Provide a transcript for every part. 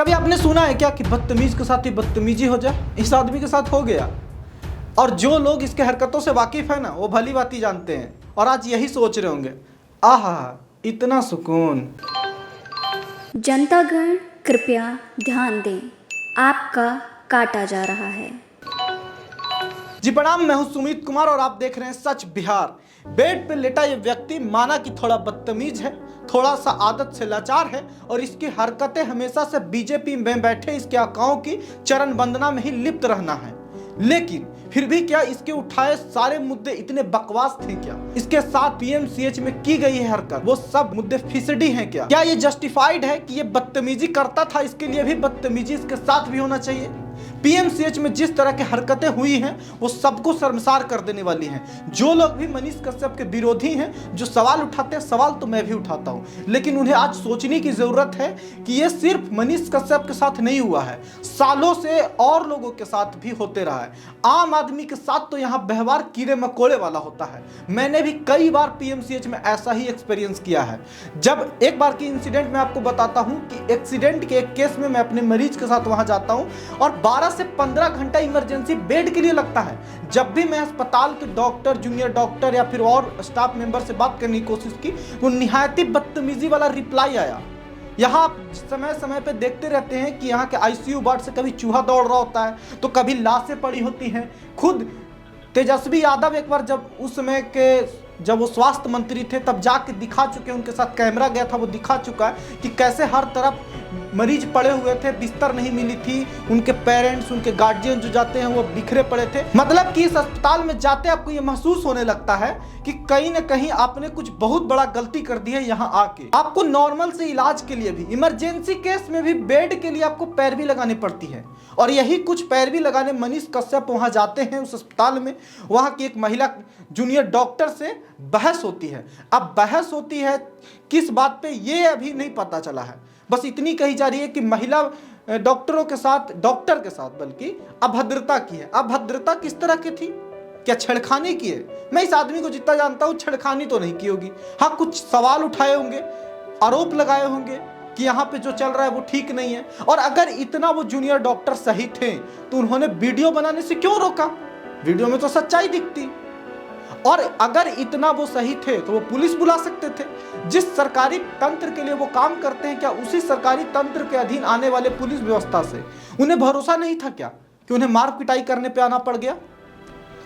कभी आपने सुना है क्या कि बदतमीज के साथ ही बदतमीजी हो जाए? इस आदमी के साथ हो गया। और जो लोग इसके हरकतों से वाकिफ है ना, वो भली बात जानते हैं और आज यही सोच रहे होंगे, आहा इतना सुकून। जनतागण कृपया ध्यान दें, आपका काटा जा रहा है। जी प्रणाम, मैं हूं सुमित कुमार और आप देख रहे हैं सच बिहार। बेड पे लेटा ये व्यक्ति माना कि थोड़ा बदतमीज है, थोड़ा सा आदत से लाचार है और इसकी हरकतें हमेशा से बीजेपी में बैठे इसके आकाओं की चरण वंदना में ही लिप्त रहना है। लेकिन फिर भी क्या इसके उठाए सारे मुद्दे इतने बकवास थे क्या? इसके साथ पीएमसीएच में की गई है हरकत, वो सब मुद्दे फिसडी हैं क्या? क्या ये जस्टिफाइड है कि ये बदतमीजी करता था, इसके लिए भी बदतमीजी इसके साथ भी होना चाहिए? पीएमसीएच में जिस तरह की हरकतें हुई हैं वो सबको शर्मसार कर देने वाली हैं। जो लोग भी मनीष कश्यप के विरोधी हैं, जो सवाल उठाते हैं, सवाल तो मैं भी उठाता हूं, लेकिन उन्हें आज सोचने की जरूरत है कि ये सिर्फ मनीष कश्यप के साथ नहीं हुआ है, सालों से और लोगों के साथ भी होते रहा है। आम आदमी के साथ तो यहाँ व्यवहार कीड़े मकोड़े वाला होता है। मैंने भी कई बार पीएमसीएच में ऐसा ही एक्सपीरियंस किया है। जब एक बार की इंसिडेंट मैं आपको बताता हूं कि एक्सीडेंट के एक केस में मैं अपने मरीज के साथ वहां जाता हूं और 12 से 15 घंटा इमरजेंसी बेड के लिए लगता है। जब भी मैं अस्पताल के डॉक्टर, जूनियर डॉक्टर या फिर और स्टाफ मेंबर से बात करने की कोशिश की, वो निहायती बदतमीजी वाला रिप्लाई आया। यहाँ आप समय समय पे देखते रहते हैं कि यहाँ के आईसीयू वार्ड से कभी चूहा दौड़ रहा होता है तो कभी लाशें पड़ी होती हैं। खुद तेजस्वी यादव एक बार जब उस समय के जब वो स्वास्थ्य मंत्री थे तब जाके दिखा चुके, उनके साथ कैमरा गया था, वो दिखा चुका है कि कैसे हर तरफ मरीज पड़े हुए थे, बिस्तर नहीं मिली थी, उनके पेरेंट्स, उनके गार्जियन जो जाते हैं वो बिखरे पड़े थे। मतलब कि इस अस्पताल में जाते आपको ये महसूस होने लगता है कि कहीं ना कहीं आपने कुछ बहुत बड़ा गलती कर दी है। यहाँ आके आपको नॉर्मल से इलाज के लिए भी, इमरजेंसी केस में भी बेड के लिए आपको पैरवी लगानी पड़ती है। और यही कुछ पैरवी लगाने मनीष कश्यप वहां जाते हैं उस अस्पताल में। वहां की एक महिला जूनियर डॉक्टर से बहस होती है। अब बहस होती है किस बात पे ये अभी नहीं पता चला है, बस इतनी कही जा रही है कि महिला डॉक्टरों के साथ, डॉक्टर के साथ बल्कि अभद्रता की है। अभद्रता किस तरह की थी? क्या छेड़खानी की है? मैं इस आदमी को जितना जानता हूं छेड़खानी तो नहीं की होगी। हाँ, कुछ सवाल उठाए होंगे, आरोप लगाए होंगे कि यहाँ पे जो चल रहा है वो ठीक नहीं है। और अगर इतना वो जूनियर डॉक्टर सही थे तो उन्होंने वीडियो बनाने से क्यों रोका? वीडियो में तो सच्चाई दिखती। और अगर इतना वो सही थे तो वो पुलिस बुला सकते थे। जिस सरकारी तंत्र के लिए वो काम करते हैं, क्या उसी सरकारी तंत्र के अधीन आने वाले पुलिस व्यवस्था से उन्हें भरोसा नहीं था क्या कि उन्हें मार पिटाई करने पे आना पड़ गया?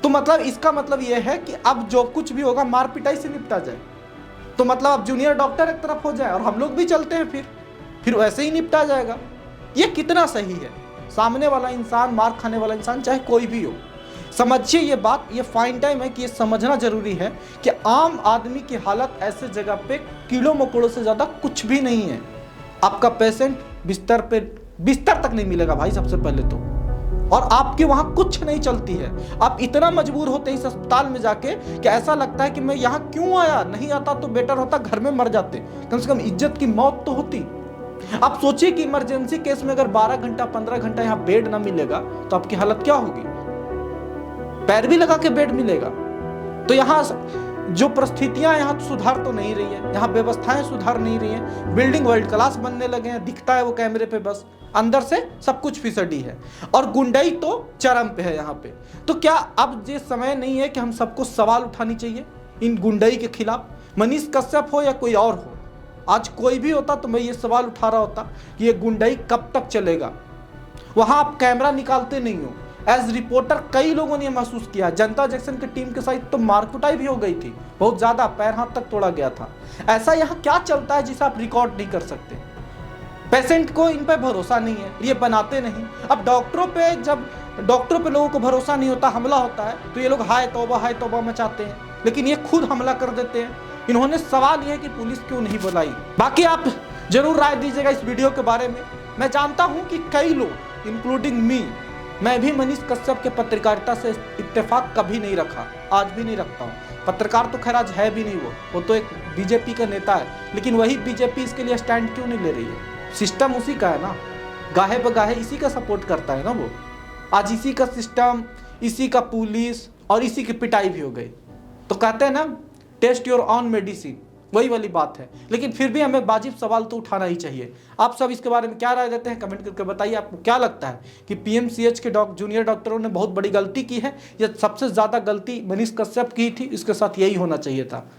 तो मतलब इसका मतलब यह है कि अब जो कुछ भी होगा मार पिटाई से निपटा जाए। तो मतलब अब जूनियर डॉक्टर एक तरफ हो जाए और हम लोग भी चलते हैं, फिर वैसे ही निपटा जाएगा। ये कितना सही है? सामने वाला इंसान, मार खाने वाला इंसान, चाहे कोई भी हो, समझिए ये बात। ये फाइन टाइम है कि ये समझना जरूरी है कि आम आदमी की हालत ऐसे जगह पे कीड़ों मकोड़ों से ज्यादा कुछ भी नहीं है। आपका पेशेंट बिस्तर तक नहीं मिलेगा भाई, सबसे पहले तो। और आपके वहां कुछ नहीं चलती है। आप इतना मजबूर होते इस अस्पताल में जाके कि ऐसा लगता है कि मैं यहाँ क्यों आया, नहीं आता तो बेटर होता घर में मर जाते, कम से कम इज्जत की मौत तो होती। आप सोचिए कि इमरजेंसी केस में अगर 12 घंटा 15 घंटा यहाँ बेड ना मिलेगा तो आपकी हालत क्या होगी? पैरवी लगा के बेड मिलेगा। तो यहाँ जो परिस्थितियां यहाँ सुधार तो नहीं रही है, यहाँ व्यवस्थाएं सुधार नहीं रही हैं। बिल्डिंग वर्ल्ड क्लास बनने लगे हैं, दिखता है वो कैमरे पे, बस अंदर से सब कुछ फिसडी है और गुंडाई तो चरम पे है यहाँ पे। तो क्या अब ये समय नहीं है कि हम सबको सवाल उठानी चाहिए इन गुंडाई के खिलाफ? मनीष कश्यप हो या कोई और हो, आज कोई भी होता तो मैं ये सवाल उठा रहा होता कि ये गुंडाई कब तक चलेगा? वहां आप कैमरा निकालते नहीं हो। एज रिपोर्टर कई लोगों ने महसूस किया, जनता जंक्शन की टीम के साथ तो मारकुटाई भी हो गई थी, बहुत ज्यादा, पैर हाथ तक तोड़ा गया था। ऐसा यहाँ क्या चलता है जिसे आप रिकॉर्ड नहीं कर सकते? पेशेंट को इन पे भरोसा नहीं है, ये बनाते नहीं। अब डॉक्टरों पे लोगों को भरोसा नहीं होता, हमला होता है तो ये लोग हाय तौबा मचाते हैं, लेकिन ये खुद हमला कर देते हैं। इन्होंने सवाल यह है कि पुलिस क्यों नहीं बुलाई। बाकी आप जरूर राय दीजिएगा इस वीडियो के बारे में। मैं जानता हूं कि कई लोग इंक्लूडिंग मी, मैं भी मनीष कश्यप के पत्रकारिता से इत्तेफाक कभी नहीं रखा, आज भी नहीं रखता हूँ। पत्रकार तो खैर आज है भी नहीं, वो तो एक बीजेपी का नेता है, लेकिन वही बीजेपी इसके लिए स्टैंड क्यों नहीं ले रही है? सिस्टम उसी का है ना, गाहे बगाहे इसी का सपोर्ट करता है ना वो। आज इसी का सिस्टम, इसी का पुलिस और इसी की पिटाई भी हो गई। तो कहते हैं ना, टेस्ट योर ऑन मेडिसिन, वही वाली बात है। लेकिन फिर भी हमें वाजिब सवाल तो उठाना ही चाहिए। आप सब इसके बारे में क्या राय देते हैं, कमेंट करके बताइए। आपको क्या लगता है कि पीएमसीएच के जूनियर डॉक्टरों ने बहुत बड़ी गलती की है या सबसे ज़्यादा गलती मनीष कश्यप की थी? इसके साथ यही होना चाहिए था।